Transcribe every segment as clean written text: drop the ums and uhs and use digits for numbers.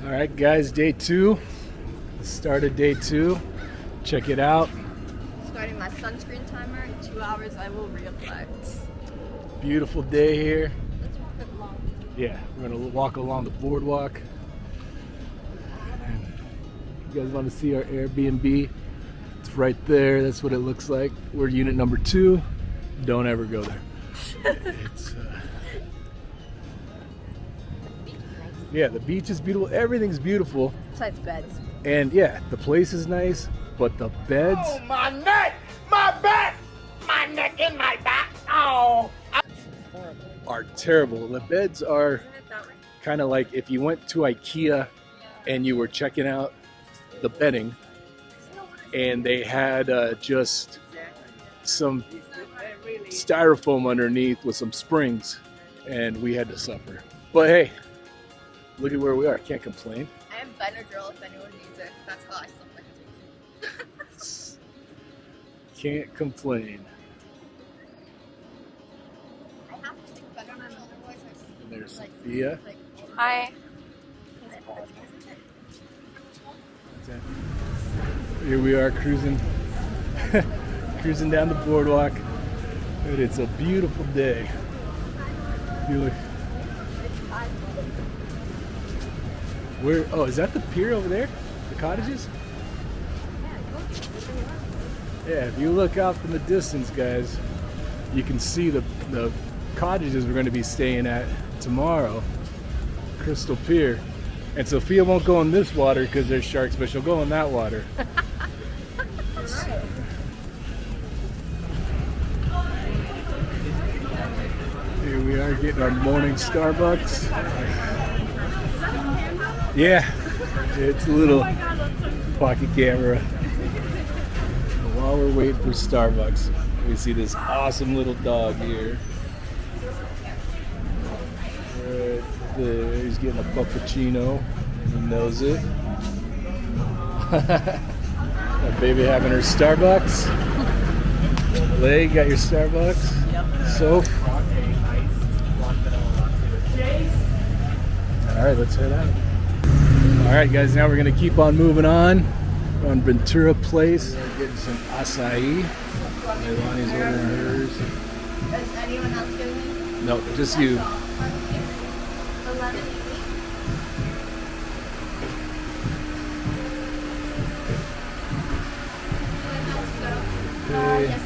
All right, guys, day two. Started day two. Check it out. Starting my sunscreen timer. In 2 hours, I will reapply. Beautiful day here. Let's walk it along. Yeah, we're gonna walk along the boardwalk. And you guys want to see our Airbnb? It's right there. That's what it looks like. We're unit number 2. Don't ever go there. It's yeah, the beach is beautiful. Everything's beautiful. Besides beds. And yeah, the place is nice, but the beds. Oh, my neck, my back, my neck and my back. Oh. Are terrible. The beds are Isn't it that way? kind of like if you went to IKEA and you were checking out the bedding and they had just some styrofoam underneath with some springs and we had to suffer. But hey, look at where we are. Can't complain. I have Benadryl if anyone needs it. That's how I sleep. Can't complain. I have to take Benadryl, otherwise I sleep. And there's Sophia. Hi. Here we are cruising cruising down the boardwalk. And it's a beautiful day. You look. Where? Oh, is that the pier over there? The cottages? Yeah, if you look out from the distance, guys, you can see the cottages we're going to be staying at tomorrow. Crystal Pier. And Sophia won't go in this water because there's sharks, but she'll go in that water. Here we are getting our morning Starbucks. Yeah, it's a little pocket camera. While we're waiting for Starbucks, we see this awesome little dog here. Right there, he's getting a puppuccino. He knows it. That baby having her Starbucks. Lay, got your Starbucks? Yep. Soph? All right, let's head out. All right, guys, now we're going to keep on moving on. We're on Ventura Place. We're getting some acai. Leilani's ordering hers. Is anyone else getting it? No, just you. 11. Hey. Yes,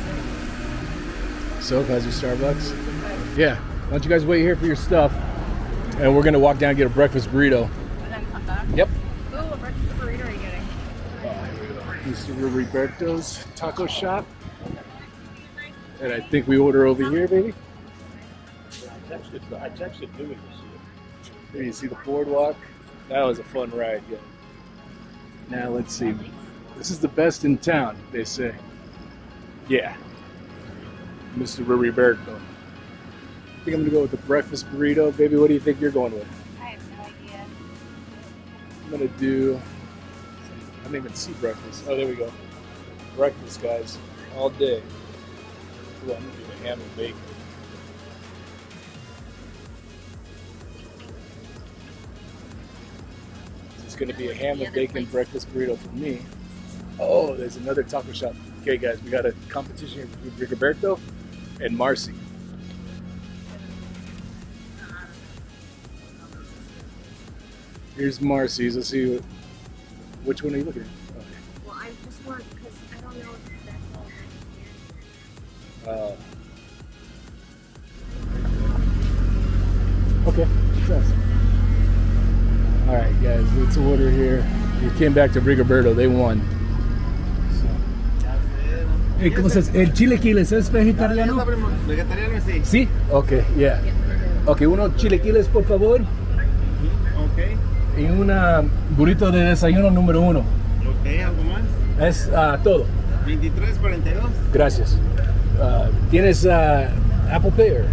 Soph has your Starbucks? Yeah. Why don't you guys wait here for your stuff? And we're going to walk down and get a breakfast burrito. and then come back. Yep. Ooh, what breakfast burrito are you getting? Mr. Roberto's taco shop. And I think we order over here, baby. I texted Louis to see There you see the boardwalk. That was a fun ride, yeah. Now let's see. This is the best in town, they say. Yeah. Mr. Roberto. I think I'm gonna go with the breakfast burrito. Baby, what do you think you're going with? I have no idea. I'm gonna do, I didn't even see breakfast. Oh, there we go. Breakfast, guys, all day. Ooh, I'm gonna do the ham and bacon. It's gonna be a ham and bacon breakfast burrito for me. Oh, there's another taco shop. Okay, guys, we got a competition here with Rigoberto and Marcy. Here's Marcy's. Let's see which one are you looking at? Okay. Well, I just want, because I don't know if that's all Okay. Success. All right, guys, let's order here. We came back to Rigoberto. They won. Hey, ¿cómo estás? ¿El chilequiles es vegetariano? Vegetariano, sí. Sí. Okay, yeah. Okay, uno chilequiles, por favor. Ok. Y una burrito de desayuno número 1. Ok, ¿algo más? Es todo. 23.42. Gracias. ¿Tienes Apple Pay?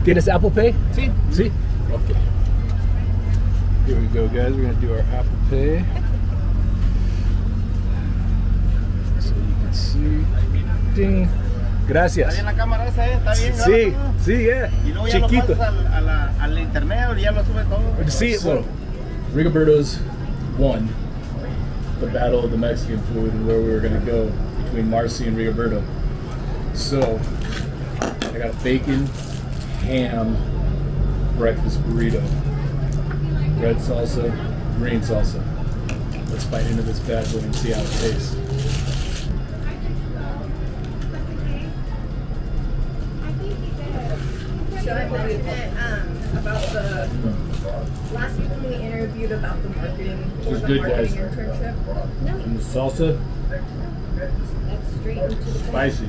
¿Tienes Apple Pay? Sí. Sí. Okay. Here we go, guys. We're gonna do our Apple Pay. So you can see, ding. Gracias. Está bien la cámara esa, está bien. Sí, graba todo. sí, yeah. Y luego ya Chiquito. lo pasas al internet y ya lo sube todo. See, so Rigoberto's won the battle of the Mexican food and where we were going to go between Marcy and Rigoberto. So I got a bacon, ham, breakfast burrito, red salsa, green salsa. Let's bite into this bad boy and see how it tastes. Should I mention it about the last week when we interviewed about the marketing It or was the good, marketing guys. internship? And the salsa, That's straight into the point. spicy.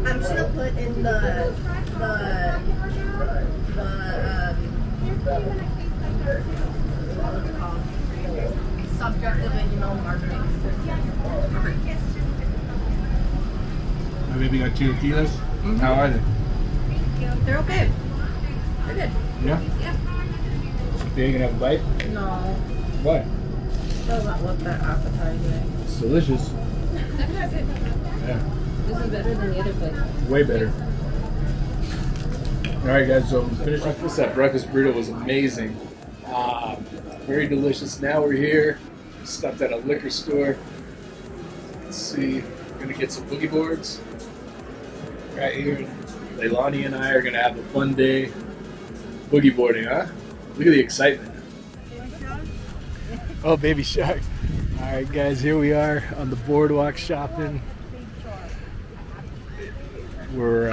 I'm just gonna put in the what's it called? Subject of it, marketing. My baby got chilaquiles. How are they? They're okay. They're good. Yeah? Yeah. They gonna have a bite? No, Why? doesn't look that appetizing. It's delicious. Yeah. This is better than the other place. Way better. All right, guys. So finished breakfast. That breakfast burrito was amazing. Very delicious. Now we're here. Stopped at a liquor store. Let's see. We're gonna get some boogie boards right here. Leilani and I are gonna have a fun day boogie boarding, huh? Look at the excitement. Oh, baby shark. All right, guys. Here we are on the boardwalk shopping. We're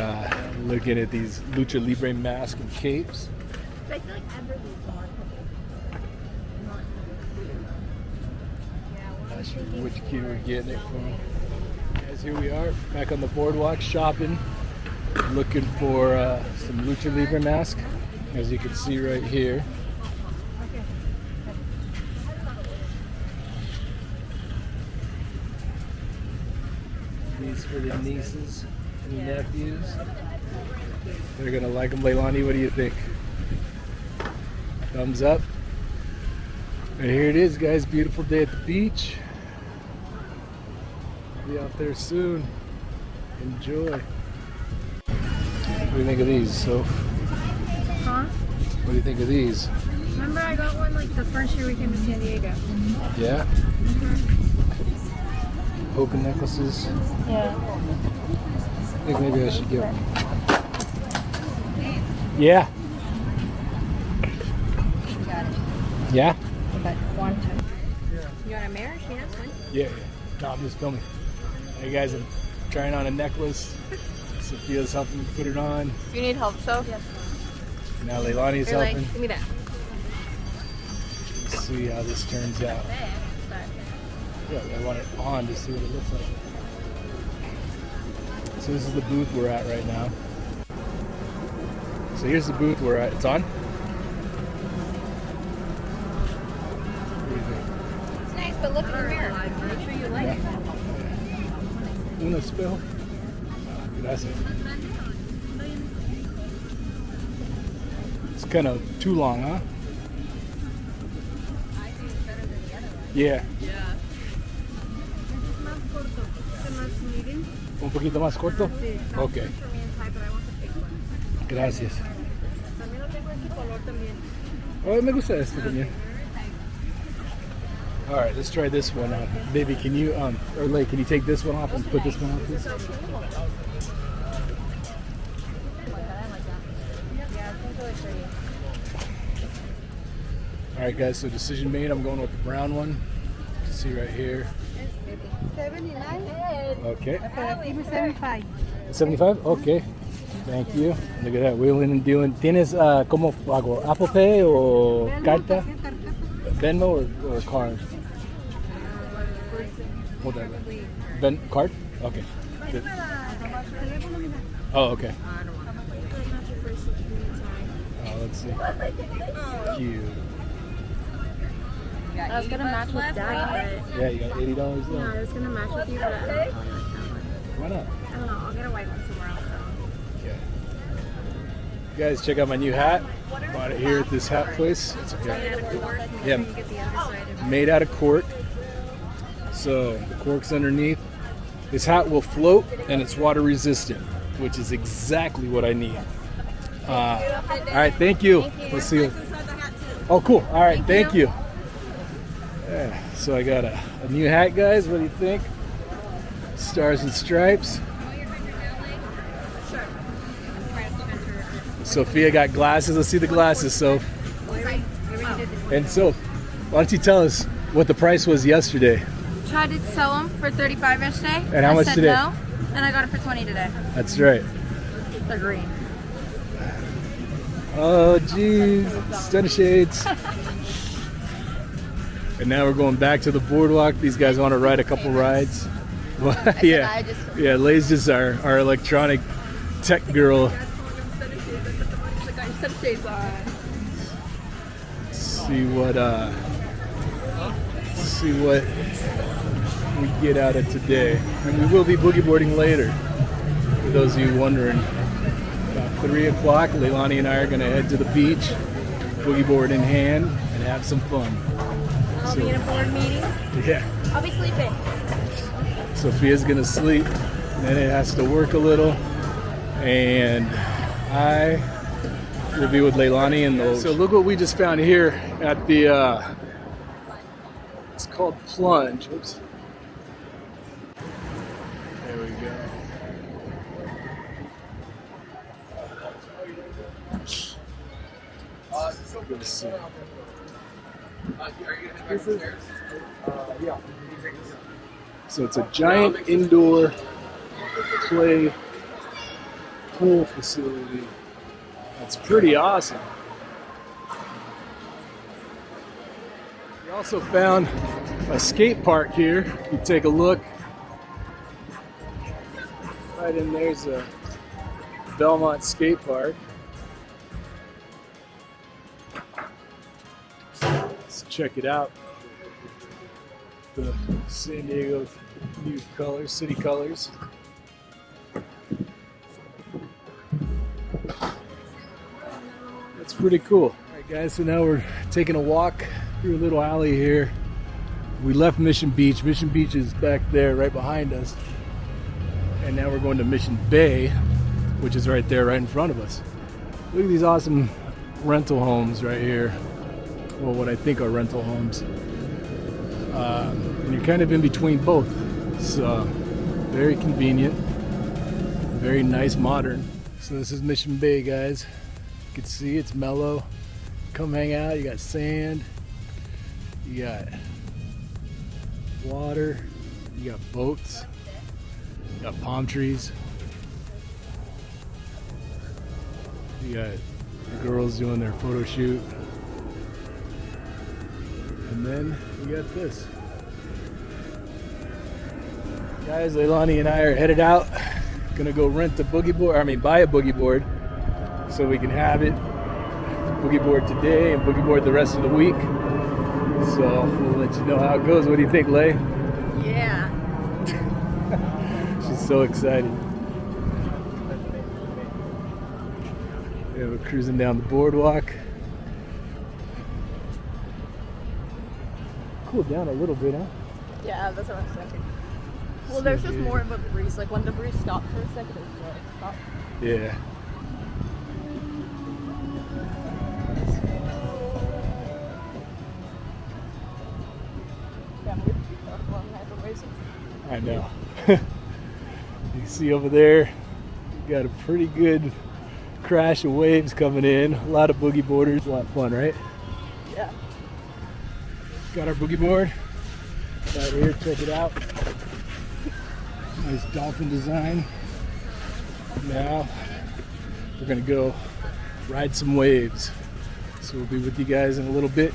looking at these Lucha Libre masks and capes. I feel like Everly's more Not sure which kid we're getting it from. Guys, here we are back on the boardwalk shopping, looking for some Lucha Libre mask, as you can see right here. These for the nieces and nephews. They're gonna like them. Leilani, what do you think? Thumbs up. And here it is, guys. Beautiful day at the beach. Be out there soon. Enjoy. What do you think of these, Soph? Huh? What do you think of these? Remember I got one like the first year we came to San Diego. Yeah? Polka necklaces. Yeah. I think maybe I should get one. Yeah. Yeah? But one time. You want a mirror? She has one. Yeah. No, I'm just filming. Hey guys, I'm trying on a necklace. Sophia's helping me put it on. You need help, so? Yes. Now Leilani's You're like, helping. give me that. Let's see how this turns out. Yeah, I want it on to see what it looks like. So this is the booth we're at right now. So here's the booth we're at. It's on? What do you think? It's nice, but look in the mirror. Make sure you like it. Un espejo. Gracias. It's kind of too long, huh? I think it's better than the other one. Yeah. Yeah. Un poquito más corto? Ok. Gracias. Oh, me gusta este también. All right, let's try this one on. Baby, can you, or Lay, can you take this one off and put this one on, please? All right, guys, so decision made. I'm going with the brown one. You can see right here. 79. Okay. Give me 75. 75? Okay. Thank you. Look at that, wheeling and dealing. ¿Tienes cómo hago? Apple Pay o carta? Venmo or card? Hold on. Card? Okay. Good. Oh, okay. Oh, let's see. Cute. I was gonna match with Dad, but Yeah, you got $80 no, I there. was gonna match with you, but I don't know how much. Why not? I don't know. I'll get a white one somewhere else. Okay. You guys, check out my new hat. Bought it here at this hat place. It's okay. Yeah, You get the underside of made out of cork. So the cork's underneath. This hat will float and it's water resistant, which is exactly what I need. All right, thank you. We'll see you. Oh, cool. All right, thank you. Yeah, so I got a new hat, guys. What do you think? Stars and Stripes. Sophia got glasses. Let's see the glasses, Soph. And Soph, why don't you tell us what the price was yesterday? Tried to sell them for 35 yesterday. And how much said today? No, and I got it for 20 today. That's right. They're green. Oh, geez. Stunner shades. And now we're going back to the boardwalk. These guys want to ride a couple rides. Yeah. Yeah, Lay's just our electronic tech girl. See what we get out of today. And we will be boogie boarding later. For those of you wondering, about 3 o'clock, Leilani and I are going to head to the beach, boogie board in hand, and have some fun. I'll be in a board meeting. Yeah. I'll be sleeping. Sophia's going to sleep, and then it has to work a little. And I will be with Leilani and those. So look what we just found here at the, it's called Plunge. Oops. There we go. Good to see. So it's a giant indoor play pool facility. That's pretty awesome. We also found a skate park here. You take a look. Right in there's a Belmont skate park. Let's check it out. The San Diego new colors, city colors. That's pretty cool. All right, guys, so now we're taking a walk through a little alley here. We left Mission Beach. Mission Beach is back there right behind us. And now we're going to Mission Bay, which is right there, right in front of us. Look at these awesome rental homes right here. Well, what I think are rental homes. And you're kind of in between both. So very convenient, very nice, modern. So this is Mission Bay, guys. You can see it's mellow. Come hang out. You got sand, you got water, you got boats, you got palm trees, you got the girls doing their photo shoot, and then you got this. Guys, Leilani and I are headed out. Gonna go rent a boogie board, buy a boogie board so we can have it. Boogie board today and boogie board the rest of the week. So we'll let you know how it goes. What do you think, Lay? Yeah. She's so excited. Yeah, we're cruising down the boardwalk. Cooled down a little bit, huh? Yeah, that's what I'm thinking. Well, there's just more of a breeze. Like when the breeze stopped for a second, it was like stop. Yeah. I know. You see over there, you got a pretty good crash of waves coming in. A lot of boogie boarders. A lot of fun, right? Yeah. Got our boogie board right here. Check it out. Nice dolphin design. Now we're gonna go ride some waves. So we'll be with you guys in a little bit.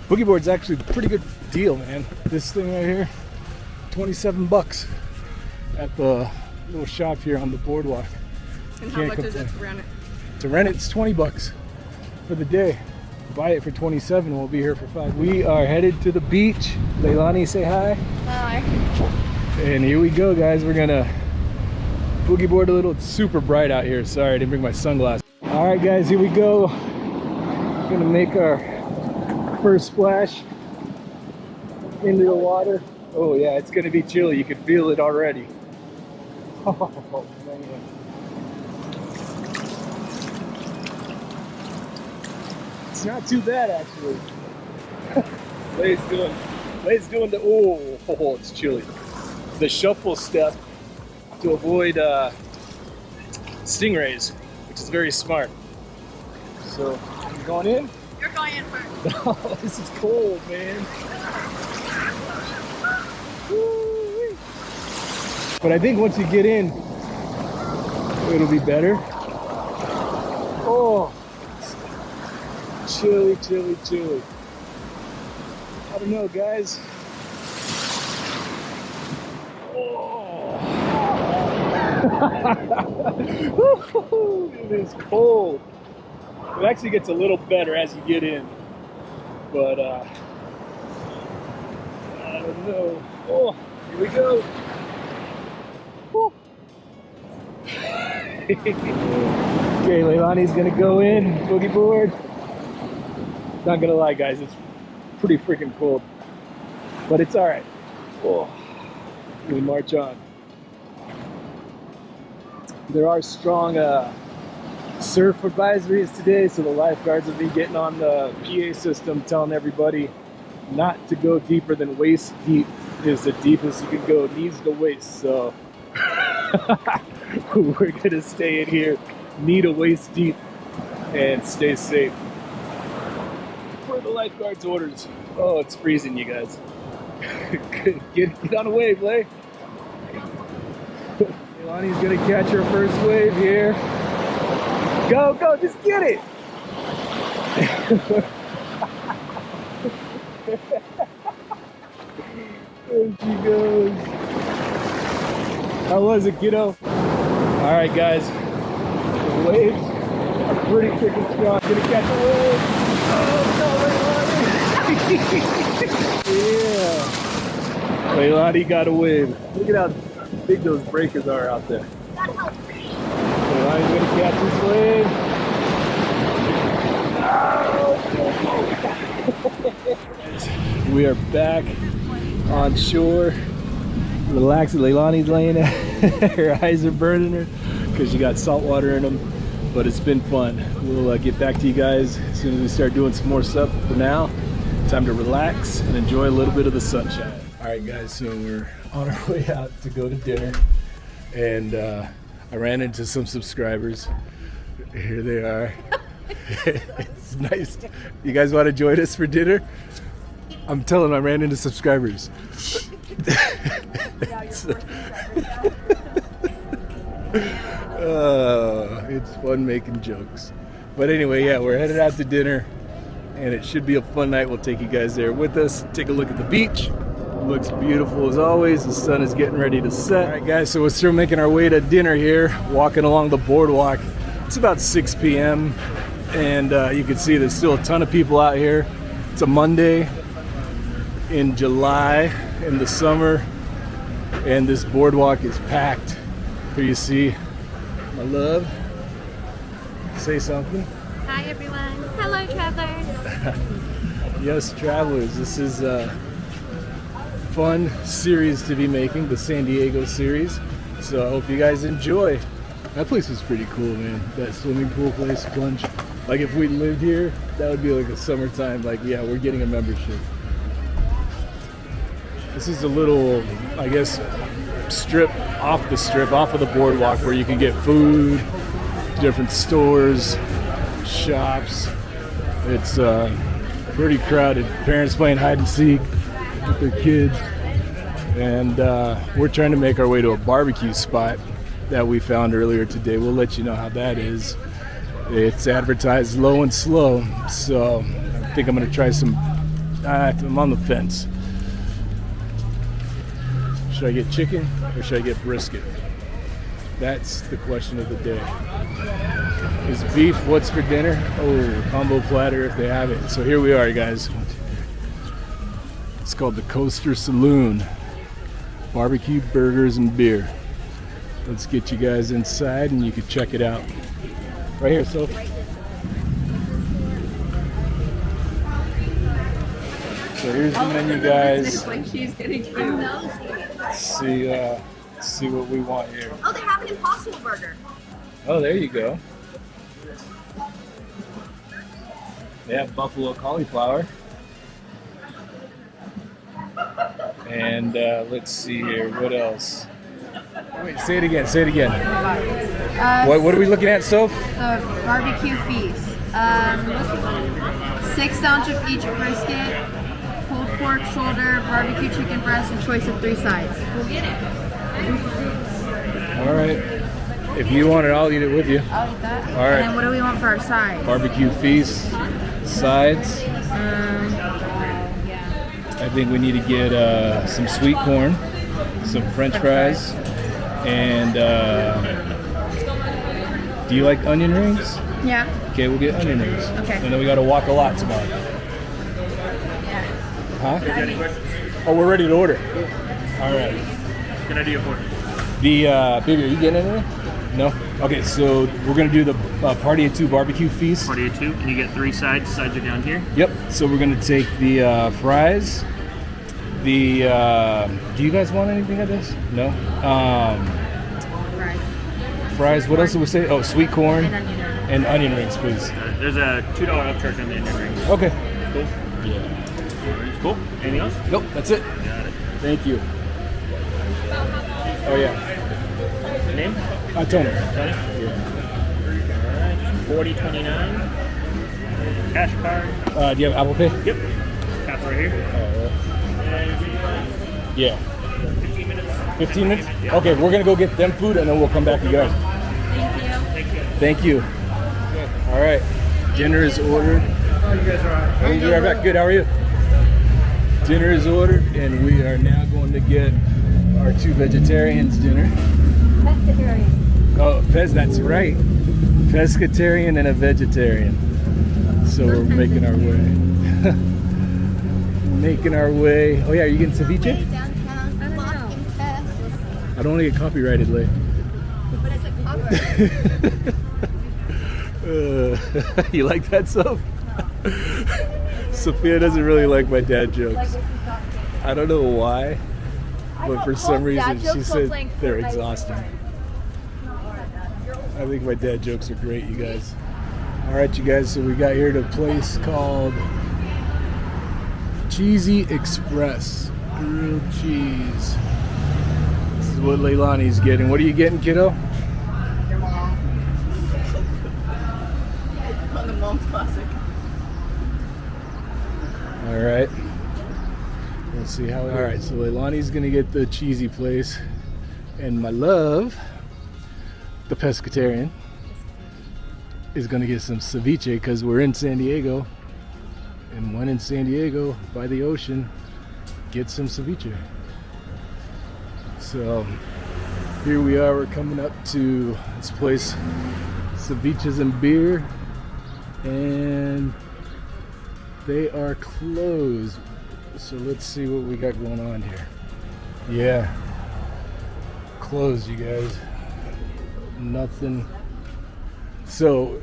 Boogie board's actually a pretty good deal, man. This thing right here, 27 bucks at the little shop here on the boardwalk. And how much is it to rent it? To rent it, it's 20 bucks for the day. Buy it for 27, we'll be here for 5. We are headed to the beach. Leilani, say hi. Hi. And here we go, guys. We're gonna boogie board a little. It's super bright out here. Sorry, I didn't bring my sunglasses. All right, guys, here we go. We're gonna make our first splash into the water. Oh yeah, it's gonna be chilly. You can feel it already. Oh, man. It's not too bad, actually. Lay's doing the, oh, it's chilly. The shuffle step to avoid stingrays, which is very smart. So, you going in? You're going in first. Oh, this is cold, man. Woo-wee. But I think once you get in, it'll be better. Oh, chilly, chilly, chilly. I don't know, guys. Oh. It is cold. It actually gets a little better as you get in, but I don't know. Oh, here we go. Woo. Okay, Leilani's gonna go in, boogie board. Not gonna lie, guys, it's pretty freaking cold, but it's all right. Oh, we march on. There are strong surf advisories today, so the lifeguards will be getting on the PA system telling everybody not to go deeper than waist deep. Is the deepest you can go, knees to waist. So we're gonna stay in here, knee to waist deep, and stay safe. For the lifeguards' orders. Oh, it's freezing, you guys. get on a wave, Lay. Leilani's gonna catch her first wave here. Go, go, just get it! There she goes. How was it, kiddo? Alright, guys. The waves are pretty freaking strong. Gonna catch a wave. Oh, no, Leilani! Yeah. Leilani got a wave. Look at how big those breakers are out there. Leilani's gonna catch this wave. Oh. We are back on shore, relaxing. Leilani's laying there. Her eyes are burning her because she got salt water in them, but it's been fun. We'll get back to you guys as soon as we start doing some more stuff. For now, time to relax and enjoy a little bit of the sunshine. All right, guys, so we're on our way out to go to dinner, and I ran into some subscribers. Here they are. It's nice. You guys want to join us for dinner? I'm telling them I ran into subscribers. It's fun making jokes. But anyway, yeah, we're headed out to dinner, and it should be a fun night. We'll take you guys there with us. Take a look at the beach. It looks beautiful as always. The sun is getting ready to set. All right, guys, so we're still making our way to dinner here, walking along the boardwalk. It's about 6 p.m. and you can see there's still a ton of people out here. It's a Monday in July in the summer, and this boardwalk is packed. Here you see my love. Say something. Hi everyone. Hello travelers. Yes, travelers. This is a fun series to be making, the San Diego series. So I hope you guys enjoy. That place was pretty cool, man. That swimming pool place, plunge. Like if we lived here, that would be like a summertime, like, yeah, we're getting a membership. This is a little, I guess, strip, off of the boardwalk where you can get food, different stores, shops. It's pretty crowded. Parents playing hide and seek with their kids. And we're trying to make our way to a barbecue spot that we found earlier today. We'll let you know how that is. It's advertised low and slow, so I think I'm gonna try some. I'm on the fence. Should I get chicken or should I get brisket? That's the question of the day. Is beef what's for dinner? Oh, combo platter if they have it. So here we are, guys. It's called the Coaster Saloon. Barbecue, burgers, and beer. Let's get you guys inside and you can check it out. Right here, Sophie. So here's the menu, guys. Like she's getting food. See Let's see what we want here. Oh, they have an Impossible Burger. Oh, there you go. They have buffalo cauliflower. And let's see here, what else? Wait, say it again, say it again. What are we looking at, Soph? The barbecue feast. 6 ounce of each brisket, pulled pork shoulder, barbecue chicken breast, and choice of 3 sides. We'll get it. All right. If you want it, I'll eat it with you. I'll eat that. All right. And then what do we want for our sides? Barbecue feast, sides. I think we need to get some sweet corn, some French fries, and do you like onion rings? Yeah. Okay, we'll get onion rings. Okay. And then we got to walk a lot tomorrow. Yeah. Huh? Oh, we're ready to order. All right. Good idea for The baby, are you getting anything? No. Okay, so we're gonna do the party of 2 barbecue feast. Party of 2, and you get 3 sides. Sides are down here. Yep. So we're gonna take the fries. The do you guys want anything of this? No. Right. fries. What else did we say? Oh, sweet corn And onion rings. and onion rings, please. There's a $2 upcharge on the onion rings. Okay. Cool. Yeah. Cool. Anything else? Nope, that's it. Got it. Thank you. Oh, yeah. Name? Tony. Tony? Yeah. Alright. 4029. Cash card. Do you have Apple Pay? Yep. Tap right here. Yeah. 15 minutes. 15 minutes? Okay, we're going to go get them food and then we'll come back to you guys. Thank you. All right. Dinner is ordered. Oh, you guys are all right. We'll be right back. Good. How are you? Dinner is ordered, and we are now going to get our 2 vegetarians dinner. Oh, that's right. Pescatarian and a vegetarian. So we're making our way. Making our way. Oh yeah, are you getting ceviche? I don't want to get copyrighted, Lay. But it's a copyright. You like that stuff? Sophia doesn't really like my dad jokes. I don't know why, but for some reason she said they're exhausting. I think my dad jokes are great, you guys. All right, you guys, so we got here to a place called Cheesy Express. Grilled cheese. This is what Leilani's getting. What are you getting, kiddo? Your mom. On the mom's classic. All right. Let's see how. All right, so Leilani's gonna get the cheesy place, and my love, the pescatarian, is gonna get some ceviche because we're in San Diego, and when in San Diego by the ocean, get some ceviche. So here we are. We're coming up to this place, Ceviches and Beer, and they are closed. So let's see what we got going on here. Yeah. Closed, you guys. Nothing. So,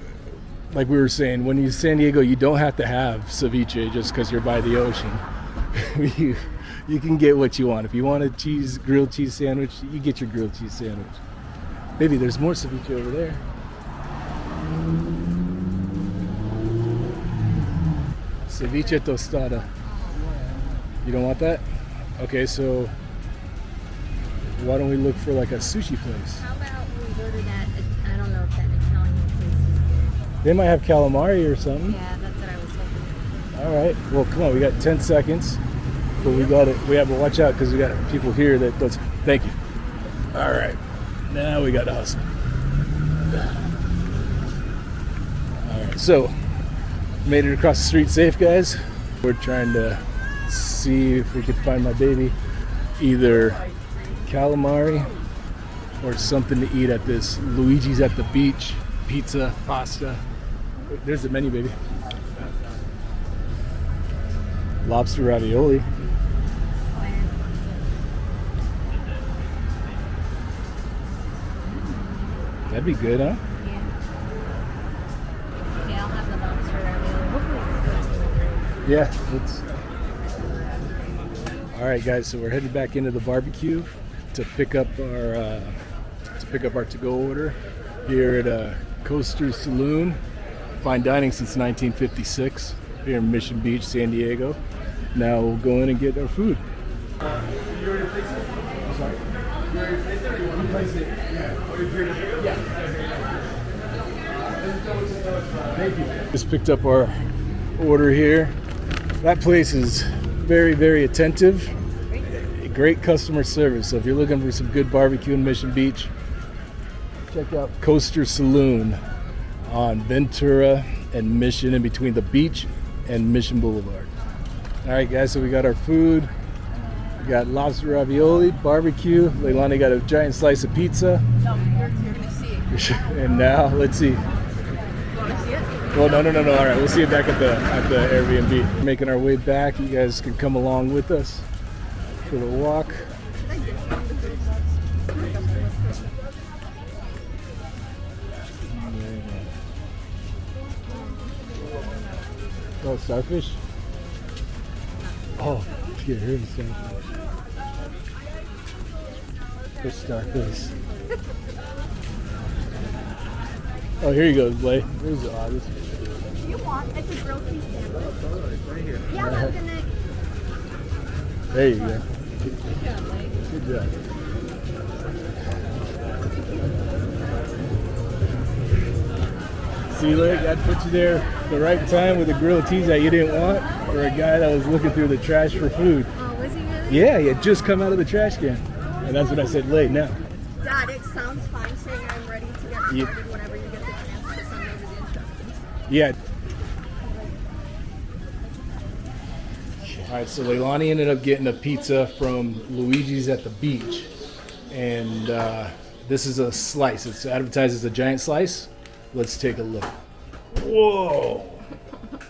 like we were saying, when you're in San Diego, you don't have to have ceviche just because you're by the ocean. you can get what you want. If you want a grilled cheese sandwich, you get your grilled cheese sandwich. Maybe there's more ceviche over there. Ceviche tostada. You don't want that? Okay, so why don't we look for like a sushi place? How about we go to that, I don't know if that Italian place is good. They might have calamari or something. Yeah, that's what I was thinking. All right. Well, come on. We got 10 seconds, but we got it. We have to watch out because we got people here that does. Thank you. All right. Now we got to hustle. All right. So made it across the street safe, guys. We're trying to see if we could find my baby either calamari or something to eat at this Luigi's at the Beach. Pizza, pasta. There's the menu, baby. Lobster ravioli. That'd be good, huh? Yeah, I'll have the lobster ravioli. Hopefully it's good. Yeah. All right, guys. So we're headed back into the barbecue. to pick up our to-go order here at Coaster Saloon. Fine dining since 1956 here in Mission Beach, San Diego. Now we'll go in and get our food. Thank you. Just picked up our order here. That place is very, very attentive. Great customer service. So if you're looking for some good barbecue in Mission Beach, check out Coaster Saloon on Ventura and Mission, in between the beach and Mission Boulevard. All right, guys, so we got our food. We got lobster ravioli, barbecue. Leilani got a giant slice of pizza. No, you're gonna see. And now, let's see. You wanna see it? Well, no. All right, we'll see you back at the Airbnb. Making our way back. You guys can come along with us for the walk. Oh, starfish? Oh, yeah, here's the starfish. Fish starfish. Oh, here you go, Blay. Here's the August. You want? It's a grilled cheese sandwich. Yeah, I'm gonna. There you go. Good job. See, look, that put you there at the right time with a grilled cheese that you didn't want, or a guy that was looking through the trash for food. Oh, was he really? Yeah, he had just come out of the trash can. And that's what I said, late now. Dad, it sounds fine saying I'm ready to get started Yeah. whenever you get the chance to send over the instructions. Yeah. All right, so Leilani ended up getting a pizza from Luigi's at the beach. And this is a slice. It's advertised as a giant slice. Let's take a look. Whoa! Look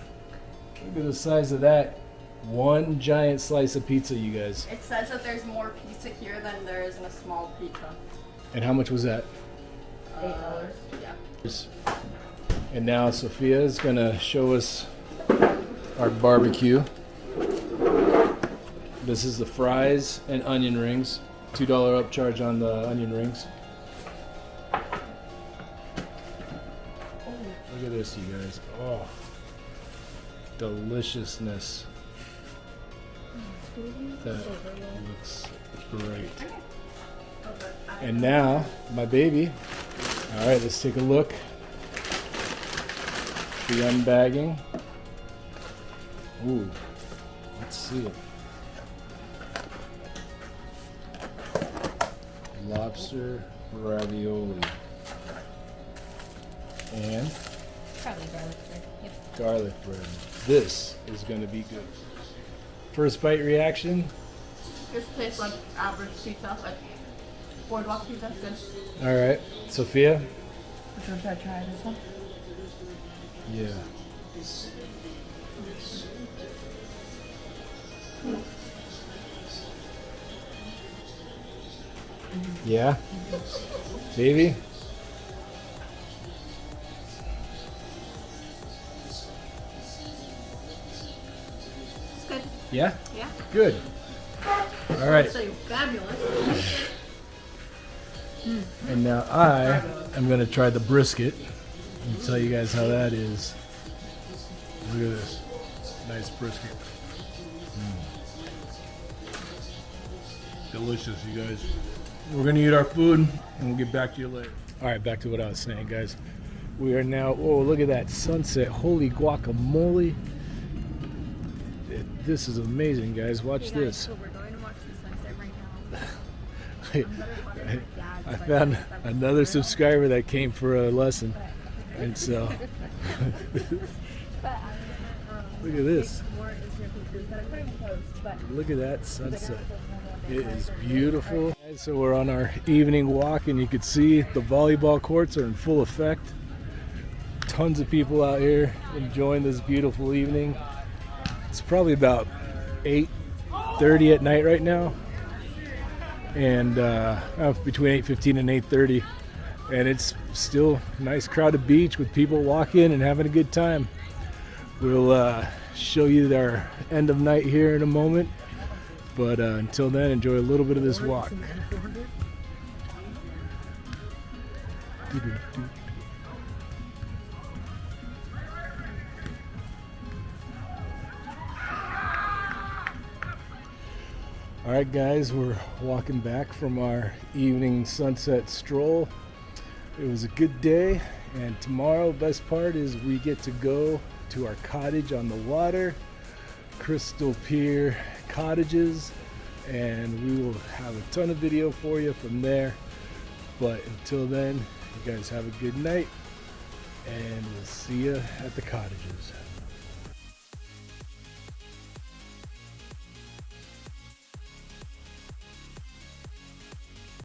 at the size of that. One giant slice of pizza, you guys. It says that there's more pizza here than there is in a small pizza. And how much was that? $8. Yeah. And now Sophia is gonna show us our barbecue. This is the fries and onion rings. $2 upcharge on the onion rings. Look at this, you guys. Oh, deliciousness. That looks great. And now, my baby. All right, let's take a look. The unbagging. Ooh, let's see it. Lobster ravioli. And Probably garlic bread. Yep. garlic bread. This is gonna be good. First bite reaction. This tastes like average pizza, like boardwalk pizza. Good. All right, Sophia. Which one should I try? This one? Yeah. Yeah. Baby. It's good. Yeah. Yeah. Good. All right. So fabulous. And now I am going to try the brisket and tell you guys how that is. Look at this. Nice brisket. Delicious, you guys. We're going to eat our food and we'll get back to you later. All right, back to what I was saying, guys. We are now, oh, look at that sunset. Holy guacamole. This is amazing, guys. Watch this. So we're going to watch the sunset right now. I found another subscriber that came for a lesson. And so, look at this. Look at that sunset. It is beautiful. So we're on our evening walk and you can see the volleyball courts are in full effect. Tons of people out here enjoying this beautiful evening. It's probably about 8:30 at night right now. And between 8:15 and 8:30. And it's still a nice crowded beach with people walking and having a good time. We'll show you our end of night here in a moment. But until then, enjoy a little bit of this walk. All right, guys, we're walking back from our evening sunset stroll. It was a good day, and tomorrow, best part is we get to go to our cottage on the water, Crystal Pier Cottages, and we will have a ton of video for you from there. But until then, you guys have a good night, and we'll see you at the cottages.